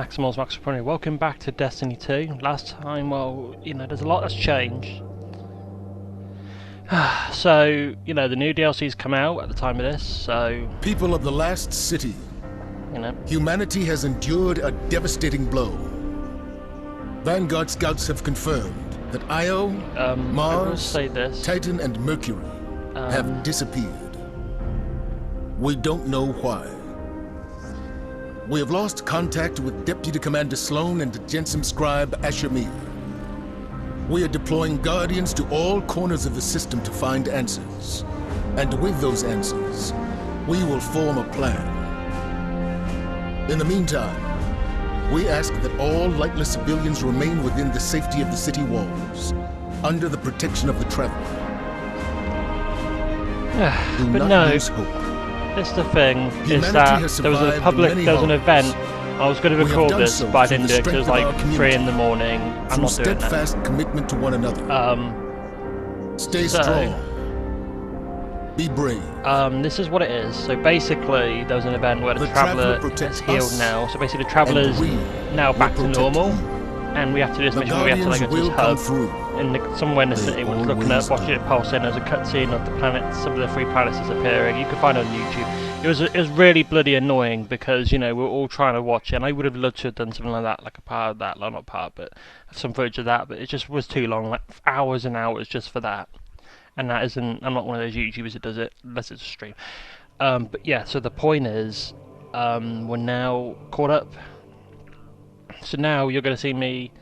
Maximal's Maximal. Welcome back to Destiny 2. Last time, well, there's a lot that's changed. So, the new DLC's come out at the time of this, so... People of the last city, you humanity has endured a devastating blow. Vanguard scouts have confirmed that Io, Mars, Titan, and Mercury have disappeared. We don't know why. We have lost contact with Deputy Commander Sloan and Jensen Scribe Ashamir. We are deploying Guardians to all corners of the system to find answers. And with those answers, we will form a plan. In the meantime, we ask that all lightless civilians remain within the safety of the city walls, under the protection of the Traveler. Do not lose hope. That's the thing, is that there was an event. I was going to record this, but I didn't do it because it was like 3 in the morning. I'm not doing that. Steadfast commitment to one another. Stay strong. Be brave. This is what it is. So basically, there was an event where the Traveler is healed now. So basically, the Traveler's now back to normal, and we have to do this mission where we have to go to this hub somewhere in the city. We're looking at watching it pulsing. There's a cutscene of the planets, some of the 3 planets disappearing. You can find it on YouTube. It was really bloody annoying because we were all trying to watch it, and I would have loved to have done something like that, like a part of that, not part, but some footage of that. But it just was too long, like hours and hours just for that. And that isn't. I'm not one of those YouTubers that does it unless it's a stream. But yeah, so the point is, we're now caught up. So now you're going to see me.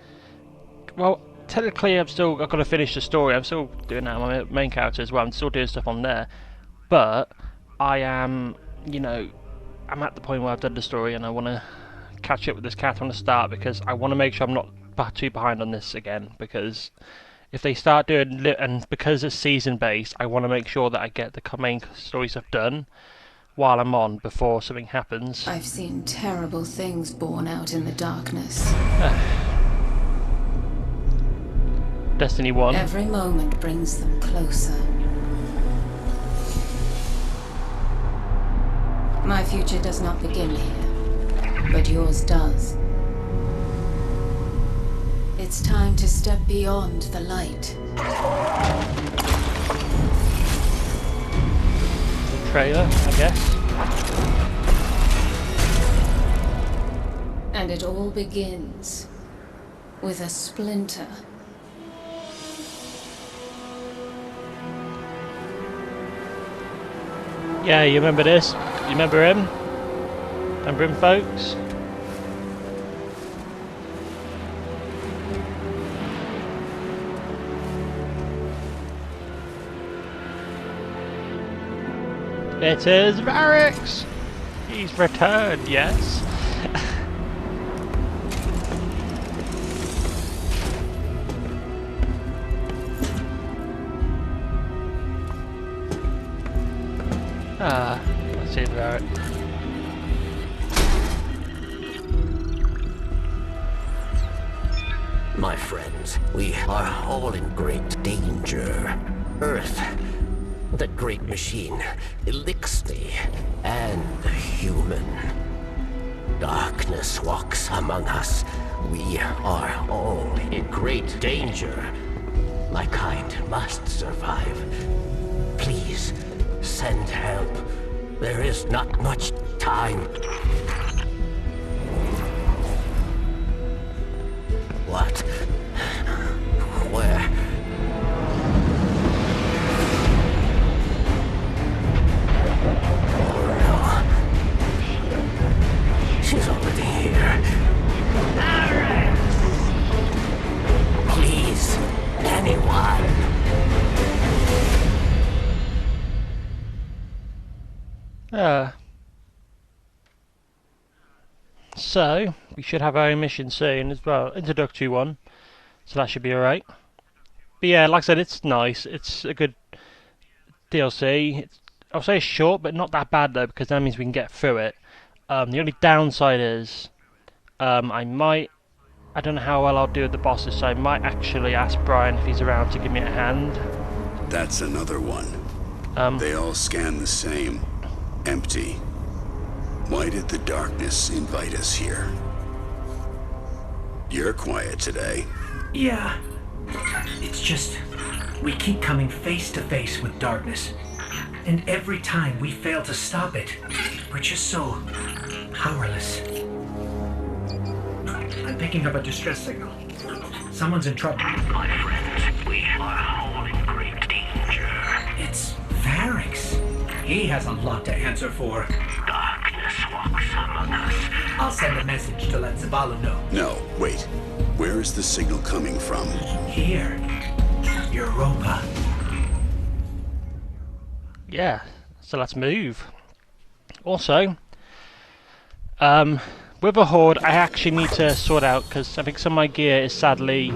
Well, technically, I've got to finish the story. I'm still doing that on my main character as well. I'm still doing stuff on there, but I am, I'm at the point where I've done the story, and I want to catch up with this character on the start because I want to make sure I'm not too behind on this again. Because if they start doing and because it's season based, I want to make sure that I get the main story stuff done while I'm on before something happens. I've seen terrible things born out in the darkness. Destiny 1. Every moment brings them closer. My future does not begin here, but yours does. It's time to step beyond the light. The trailer, I guess. And it all begins with a splinter. Yeah, you remember this? You remember him? Remember him, folks? It is Varix! He's returned, yes. Let's see Varix. My friends, we are all in great danger. Earth, that great machine, Elixir, and human. Darkness walks among us. We are all in great danger. My kind must survive. Please, send help. There is not much time. What? Where? Oh no. She's already here. Please, anyone. So, we should have our own mission soon as well. Introductory one. So that should be alright. But yeah, like I said, it's nice. It's a good DLC. I'll say it's short, but not that bad though, because that means we can get through it. The only downside is, I don't know how well I'll do with the bosses, so I might actually ask Brian if he's around to give me a hand. That's another one. They all scan the same. Empty. Why did the darkness invite us here? You're quiet today. Yeah. It's just, we keep coming face to face with darkness. And every time we fail to stop it, we're just so powerless. I'm picking up a distress signal. Someone's in trouble. My friends, we are all in great danger. It's Varix. He has a lot to answer for. Darkness walks among us. I'll send a message to let Zavala know. No, wait. Where is the signal coming from? Here. Europa. Yeah, so let's move. Also, with a horde, I actually need to sort out, because I think some of my gear is sadly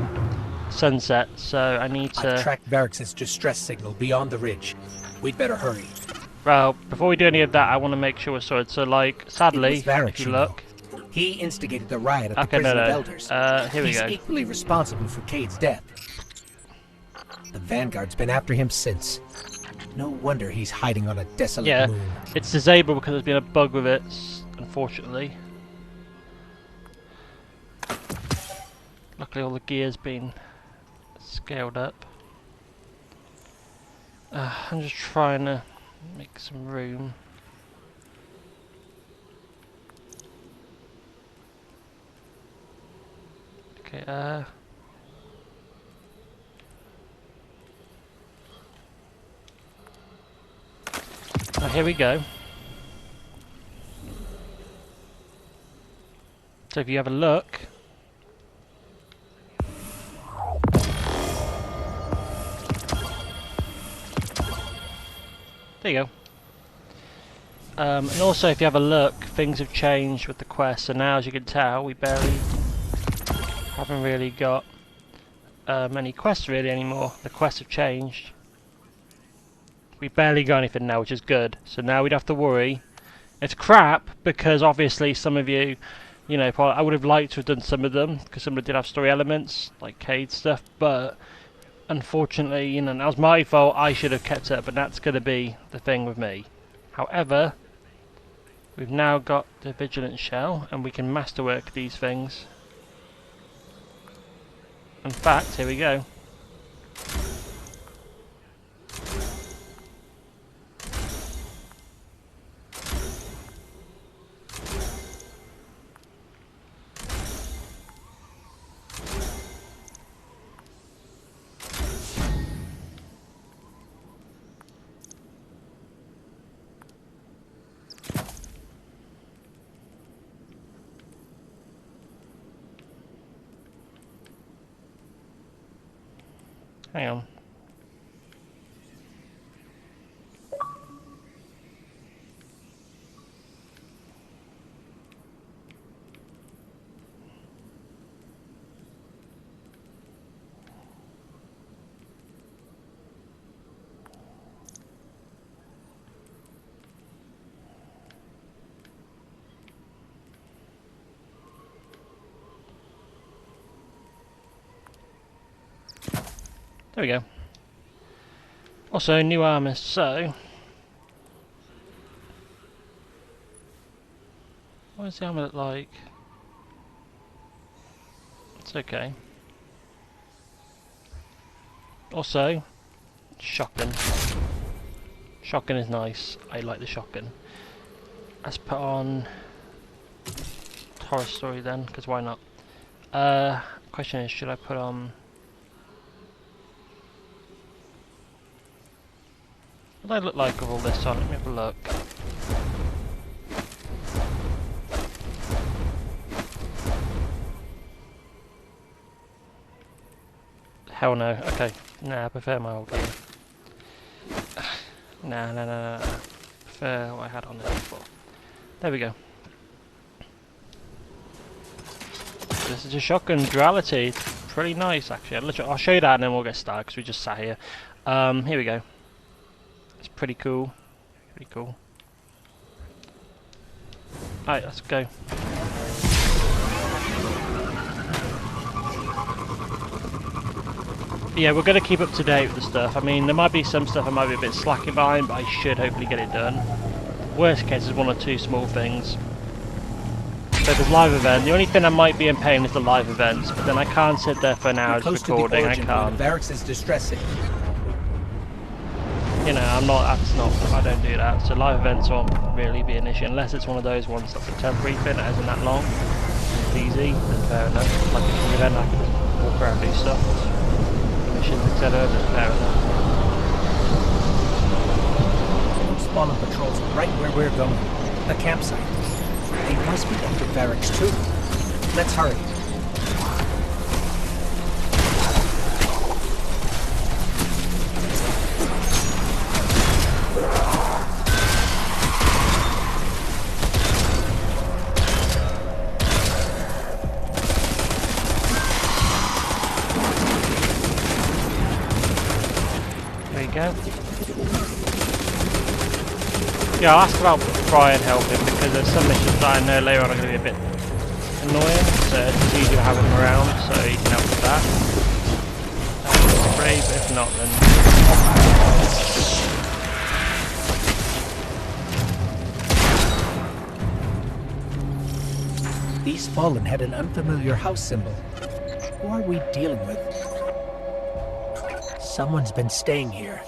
sunset, so I need to... I've tracked Varix's distress signal beyond the ridge. We'd better hurry. Well, before we do any of that, I want to make sure we're sorted. So, like, sadly, Varix, if you look... He instigated the riot at the Okay, Prison of Elders. Here we He's go. equally responsible for Cade's death. The Vanguard's been after him since. No wonder he's hiding on a desolate moon. It's disabled because there's been a bug with it, unfortunately. Luckily all the gear's been scaled up. I'm just trying to make some room. Okay, oh, here we go. So if you have a look, there you go. And also if you have a look, things have changed with the quest, so now as you can tell we haven't really got many quests really anymore. The quests have changed. We barely got anything now, which is good. So now we don't have to worry. It's crap because obviously some of you, you know, probably, I would have liked to have done some of them because some of them did have story elements like Cade stuff, but unfortunately, you know, that was my fault. I should have kept it up, but that's going to be the thing with me. However, we've now got the Vigilance Shell and we can masterwork these things. In fact, here we go. Hang on. There we go. Also, new armor, so... what does the armor look like? It's okay. Also, shotgun. Shotgun is nice. I like the shotgun. Let's put on Horror Story then, because why not? Question is, should I put on... what do I look like with all this on? Let me have a look. Hell no. Okay. Nah, I prefer my old gear. Nah. Prefer what I had on there before. There we go. This is a shotgun duality. It's pretty nice actually. I'll show you that and then we'll get started because we just sat here. Here we go. It's pretty cool. Pretty cool. Alright, let's go. Yeah, we're going to keep up to date with the stuff. I mean, there might be some stuff I might be a bit slacking behind, but I should hopefully get it done. Worst case is one or two small things. So there's live event. The only thing I might be in pain is the live events, but then I can't sit there for an hour recording. I can't. Barracks is distressing. You know, I'm not. That's not. I don't do that. So live events won't really be an issue unless it's one of those ones that's a temporary thing that isn't that long. It's easy. Then fair enough. Like a big event, I can just walk around and do stuff, missions, etc. Then fair enough. Spawn patrols right where we're going. A campsite. They must be after barracks too. Let's hurry. There you go. Yeah, I'll ask about Brian helping because there's some missions that I know later on are going to be a bit annoying, so it's easier to have him around so he can help with that. It's great, but if not, then... These fallen had an unfamiliar house symbol. Who are we dealing with? Someone's been staying here.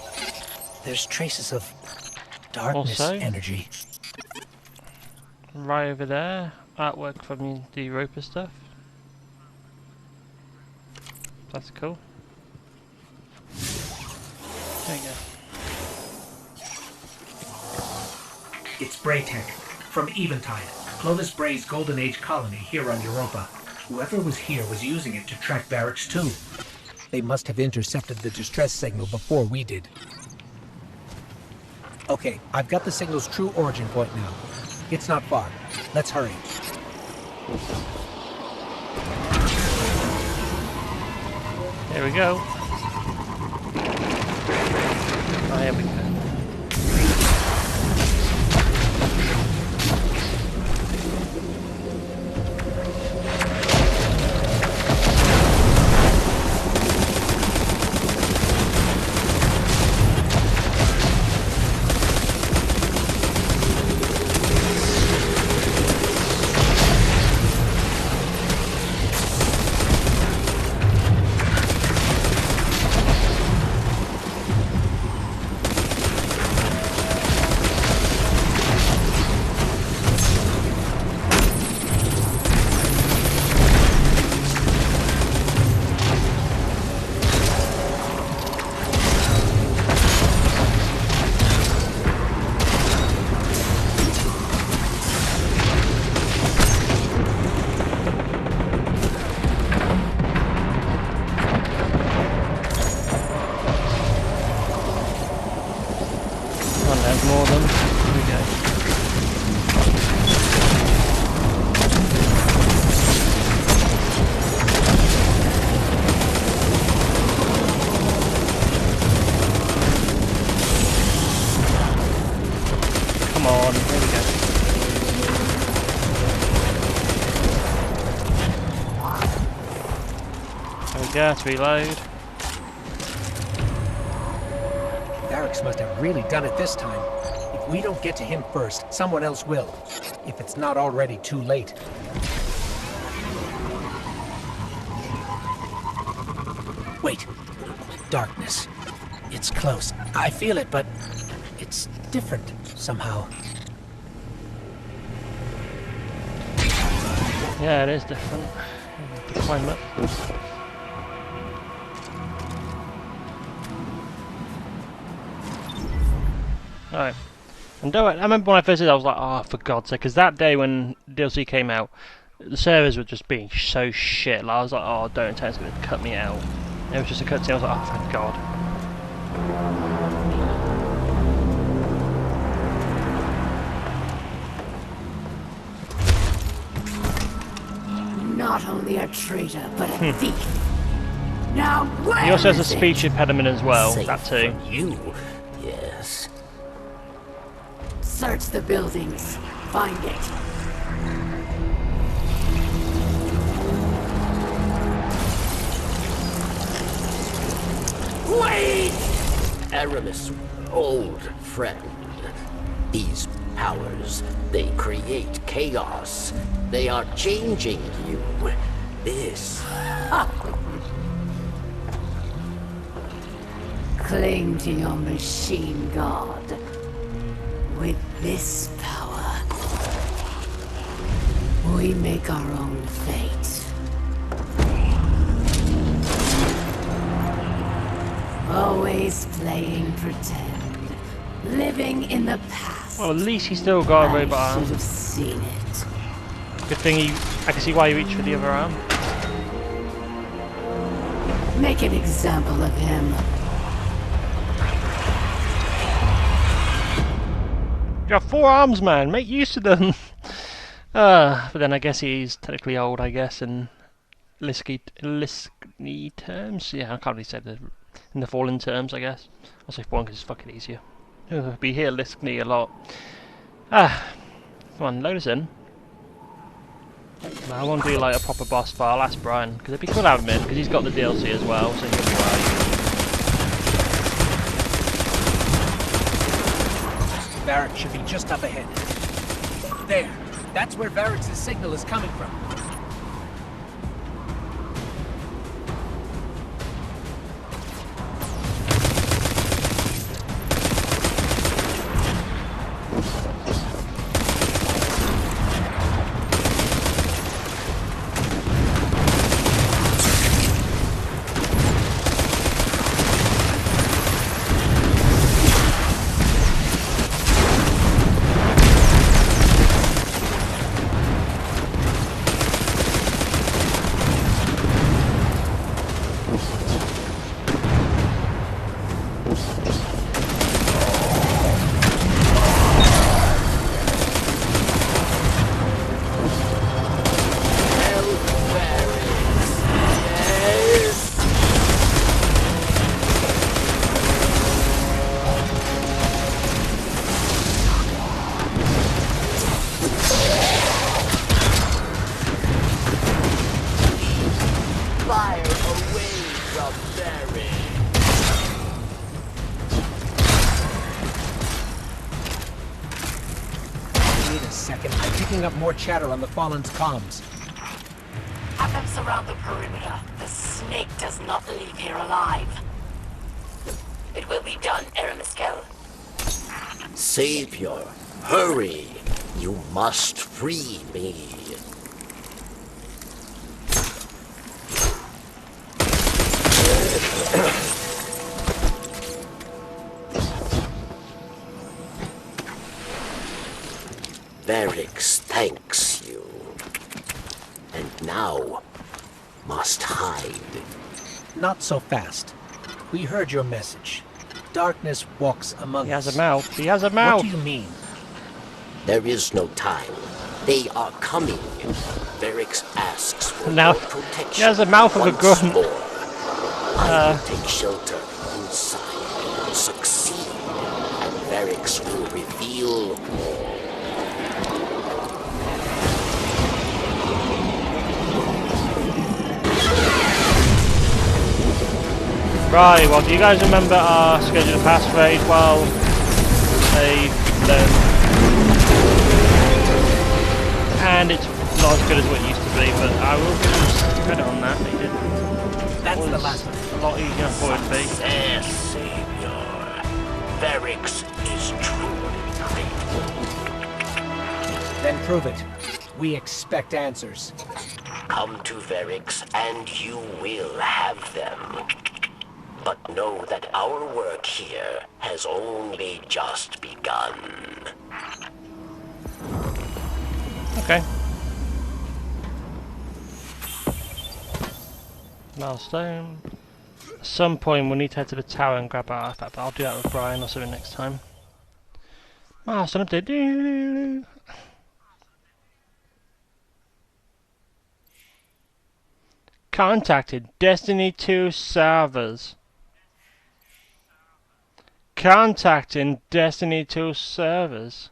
There's traces of darkness energy. Right over there, artwork from the Europa stuff. That's cool. There you go. It's Braytech, from Eventide, Clovis Bray's Golden Age colony here on Europa. Whoever was here was using it to track Barracks 2. They must have intercepted the distress signal before we did. Okay, I've got the signal's true origin point now. It's not far. Let's hurry. There we go. Oh, here we go. More of them. Here we go. Come on, here we go. There we go, to reload. Barracks must have really done it this time. If we don't get to him first, someone else will. If it's not already too late. Wait. Darkness. It's close. I feel it, but it's different somehow. Yeah, it is different. The climate. Alright. And I remember when I first did it, I was like, oh, for God's sake, because that day when DLC came out, the servers were just being so shit. Like, I was like, oh, don't tell it's going to cut me out. And it was just a cutscene, I was like, oh, thank God. Not only a traitor, but a thief. Now, where He also has a is speech impediment as well, Safe that too. from you, yes. Search the buildings. Find it. Wait! Aramis, old friend. These powers. They create chaos. They are changing you. This... Cling to your machine god. With this power, we make our own fate. Always playing pretend. Living in the past. Well, at least he still got a robot I arm. should have seen it. Good thing I can see why you reached for the other arm. Make an example of him. You have 4 arms, man. Make use of them. But then I guess he's technically old, I guess, in Liskny terms. Yeah, I can't really say in the Fallen terms, I guess. I'll say Fallen because it's fucking easier. Be here Liskny a lot. Come on, load us in. No, I won't do like a proper boss fight. I'll ask Brian because it'd be cool to have him in because he's got the DLC as well, so he'll be right. Varric should be just up ahead. There. That's where Varric's signal is coming from. Up more chatter on the Fallen's comms. Have them surround the perimeter. The snake does not leave here alive. It will be done, Eramaskel. Savior, hurry! You must free me. Varrix thanks you. And now must hide. Not so fast. We heard your message. Darkness walks among us. He has a mouth. He has a mouth. What do you mean? There is no time. They are coming. Varrix asks for Now, your protection. he has a mouth of a once gun. more. I will take shelter inside. Succeed, and Varrix will reveal more. Right, well, do you guys remember our scheduled pass raid? Well, and it's not as good as what it used to be, but I will give them some credit on that. They did. That's the last one. A lot easier than I thought it'd be. Yes, Savior. Varrix is truly great. Then prove it. We expect answers. Come to Varrix and you will have them. But know that our work here has only just begun. Okay. Milestone. At some point we'll need to head to the tower and grab our artifact, but I'll do that with Brian or something next time. Milestone update. Contacted Destiny 2 servers. Contacting Destiny 2 servers.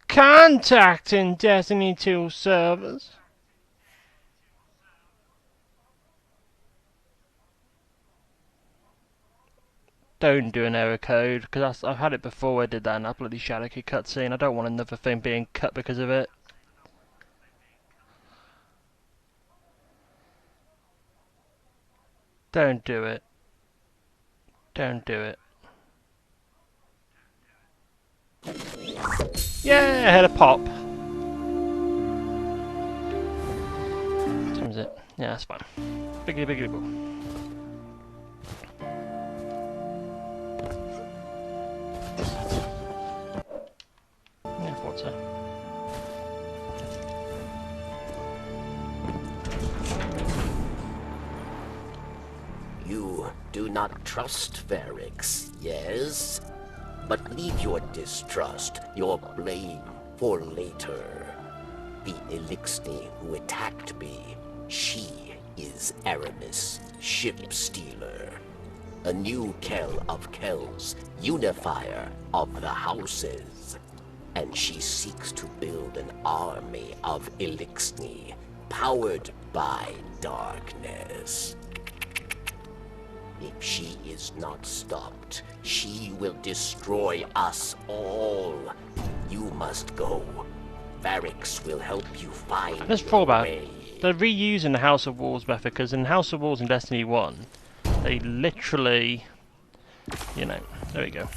Contacting Destiny 2 servers. Don't do an error code, because I've had it before where I did that and I bloody shadow key cutscene. I don't want another thing being cut because of it. Don't do it. Don't do it. Yeah, I had a pop. What time is it? Yeah, that's fine. Biggity biggity boo. Yeah, I thought so. You do not trust Varix, yes? But leave your distrust, your blame, for later. The Elixni who attacked me, she is Aramis, ship stealer. A new Kell of Kells, unifier of the houses. And she seeks to build an army of Elixni, powered by darkness. If she is not stopped, she will destroy us all. You must go. Varix will help you find Let's your fall back. way. They're reusing the House of Walls method, because in House of Walls in Destiny 1, they literally, you know, there we go.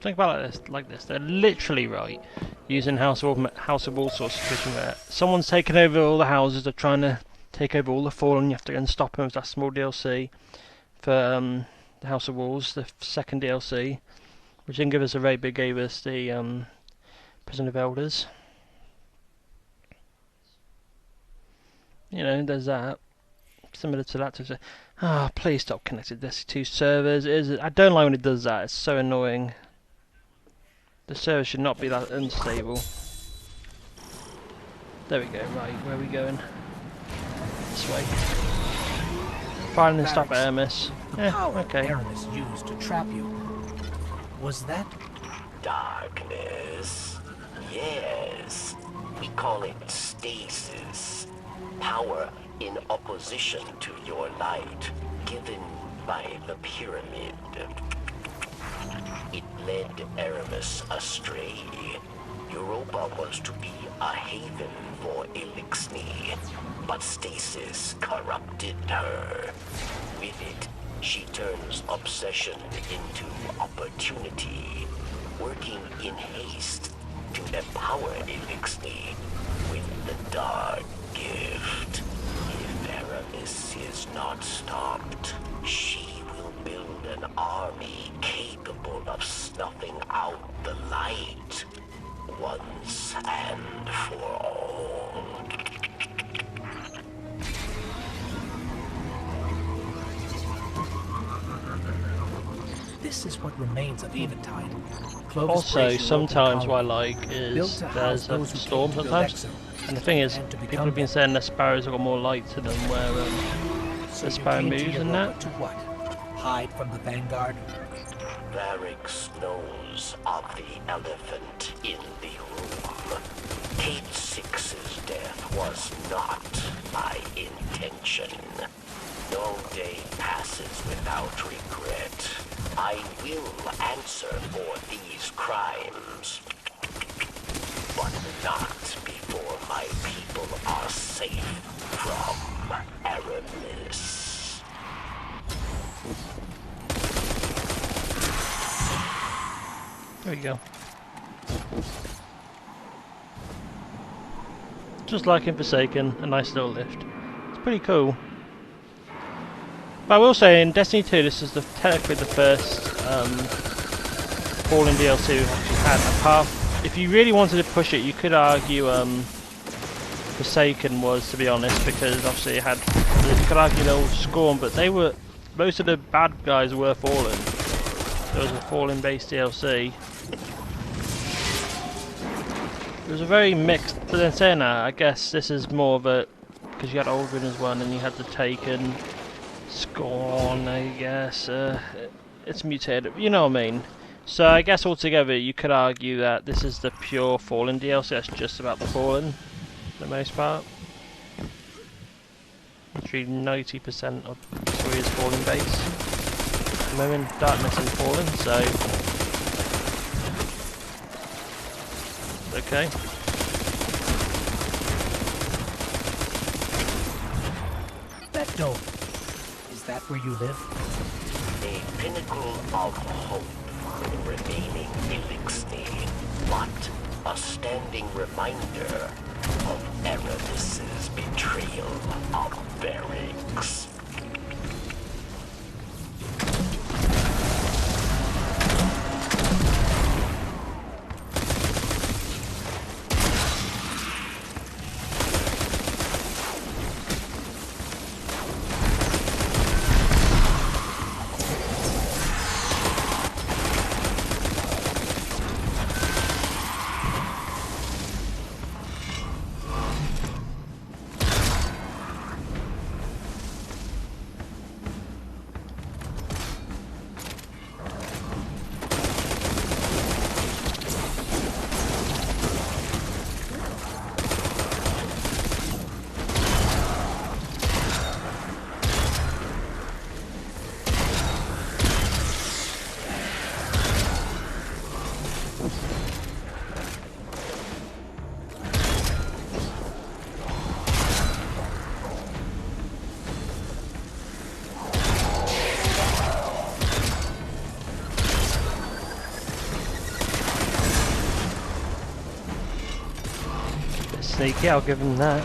Think about it like this. They're literally right using House of Walls sort of situation where someone's taken over all the houses. They're trying to take over all the Fallen. You have to go and stop them with that small DLC for the House of Walls, the second DLC, which didn't give us a raid, but gave us the Prison of Elders. You know, there's that. Similar to that. To please stop connected Destiny 2 servers. I don't like when it does that. It's so annoying. The server should not be that unstable. There we go. Right, where are we going? This way. Find and stop Aramis. Yeah, okay. Aramis used to trap you. Was that Darkness. Yes. We call it stasis. Power in opposition to your light, given by the pyramid. It led Aramis astray. Europa was to be a haven for Elixni, but stasis corrupted her. With it, she turns obsession into opportunity, working in haste to empower Elixni with the dark gift. If Aramis is not stopped, she will build an army capable of snuffing out the light once and for all. This is what remains of Eventide. Also, sometimes what I like is there's a storm sometimes. And the thing is, people have been saying the sparrows have got more light to them where the sparrow moves and that. To what? Hide from the Vanguard? Varix knows of the elephant in the room. Kate Six's death was not my intention. No day passes without regret. I will answer for these crimes, but not before my people are safe from Aramis. There we go. Just like in Forsaken, a nice little lift. It's pretty cool. But I will say, in Destiny 2, this is technically the first Fallen DLC we've actually had a path. If you really wanted to push it, you could argue Forsaken was, to be honest, because obviously it had. You could argue the old Scorn, but they were most of the bad guys were Fallen. There was a Fallen-based DLC. It was a very mixed. But then saying that, I guess this is more of a because you had Aldrin as one, and you had the Taken. Scorn, I guess. It's mutated. You know what I mean? So I guess altogether you could argue that this is the pure Fallen DLC. That's just about the Fallen, for the most part. Literally 90% of the story is Fallen based. At the moment, Darkness and Fallen, so okay. That dome. Is that where you live? A pinnacle of hope for the remaining Elixir, but a standing reminder of Aramis' betrayal of Barracks. Sneaky, I'll give him that.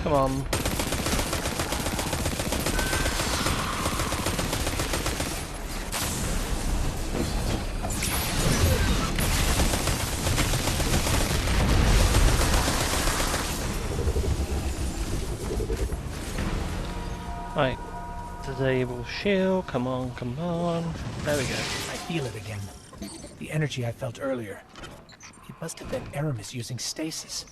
Come on. Right. Disable shield. Come on, come on. There we go. I feel it again. The energy I felt earlier. It must have been Aramis using stasis.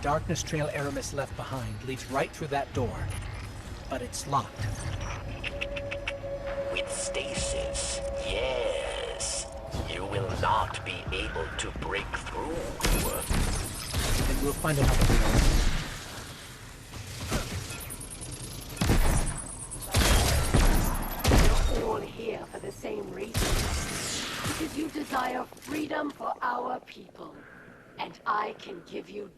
Darkness trail Aramis left behind leads right through that door, but it's locked. With stasis, yes. You will not be able to break through. Then we'll find another way. You're all here for the same reason. Because you desire freedom for our people. And I can give you...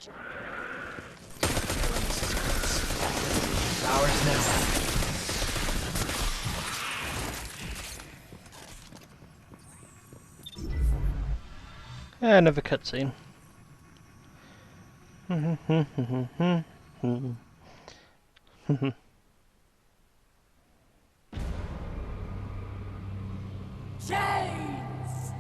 Ours now. Another cutscene. Chains!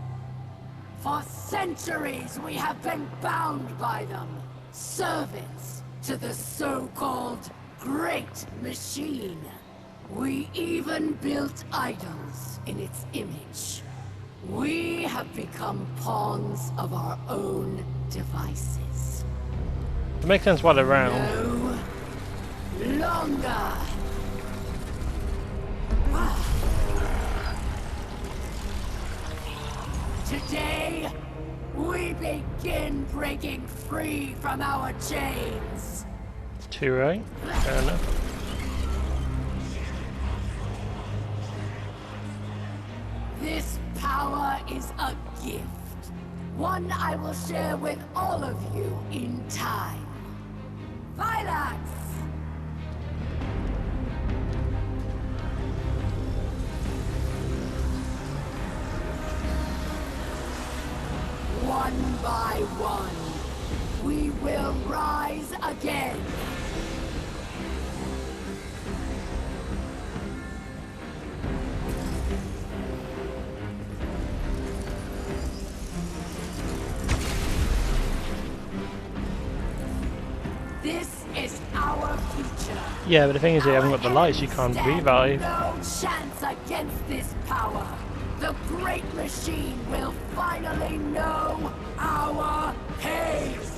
For centuries we have been bound by them. Servants to the so-called Great Machine. We even built idols in its image. We have become pawns of our own devices. It makes sense why they're round. No longer. Today, we begin breaking free from our chains. Too right. Fair enough. This power is a gift. One I will share with all of you in time. Vilax! One by one, we will rise again. This is our future. Yeah, but the thing is, you haven't got the lights, you can't revive. No chance against this power. The great machine will finally know our pace.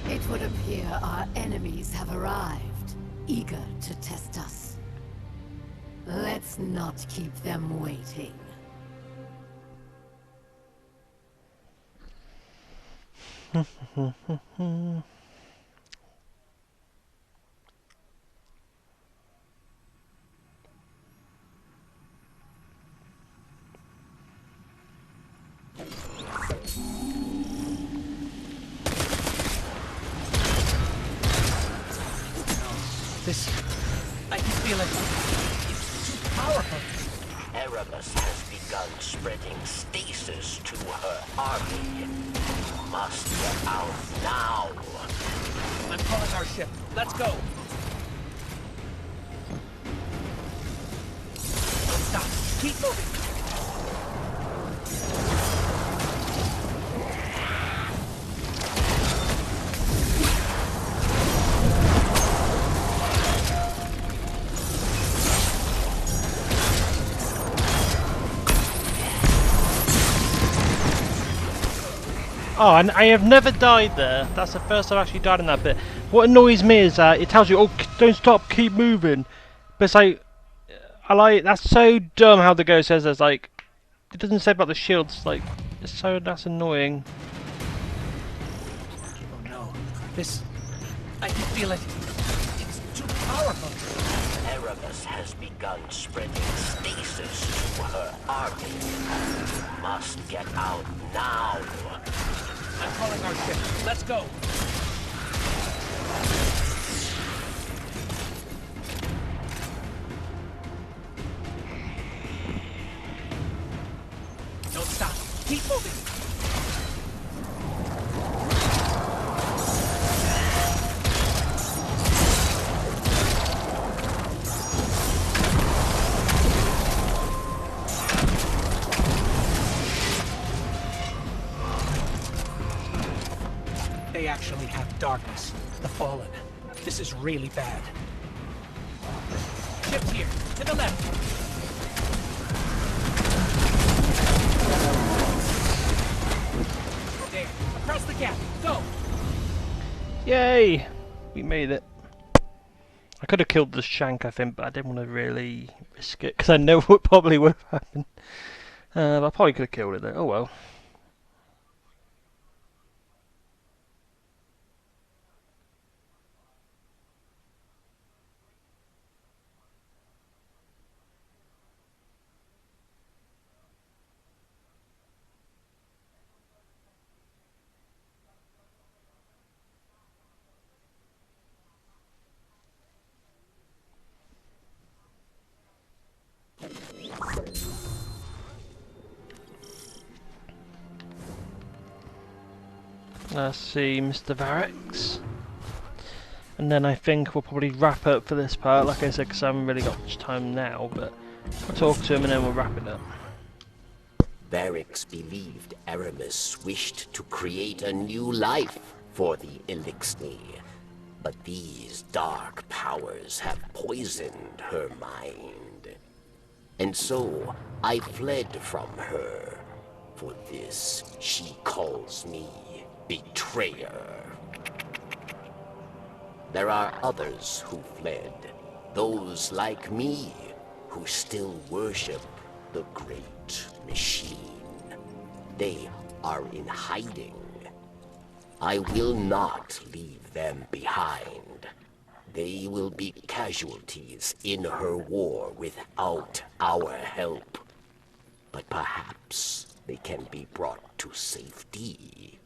It would appear our enemies have arrived, eager to test us. Let's not keep them waiting. This... I can feel it. It's too powerful. Erebus has begun spreading stasis to her army. Must get out now. I'm calling our ship. Let's go. Don't stop. Keep moving. Oh, and I have never died there. That's the first time I've actually died in that bit. What annoys me is that it tells you, oh, don't stop, keep moving. But it's like, that's so dumb how the ghost says there's like, it doesn't say about the shields, like, that's annoying. Oh no. This... I can feel it. It's too powerful. Erebus has begun spreading stasis to her army. Must get out now. I'm calling our ship. Let's go. Don't stop. Keep moving. They actually have darkness. The Fallen. This is really bad. Ship's here. To the left. There. Across the gap. Go. Yay! We made it. I could have killed the shank, I think, but I didn't want to really risk it, because I know what probably would have happened. But I probably could have killed it though. Oh well. Let's see, Mr. Varix. And then I think we'll probably wrap up for this part, like I said, because I haven't really got much time now, but I'll talk to him and then we'll wrap it up. Varix believed Erebus wished to create a new life for the Elixir, but these dark powers have poisoned her mind. And so, I fled from her. For this, she calls me betrayer. There are others who fled, Those like me who still worship the Great Machine. They are in hiding. I will not leave them behind. They will be casualties in her war without our help. But perhaps they can be brought to safety.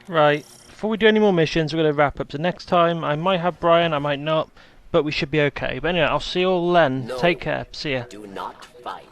Right, before we do any more missions, we're going to wrap up. So next time, I might have Brian, I might not, but we should be okay. But anyway, I'll see you all then. No, take care. See ya. Do not fight.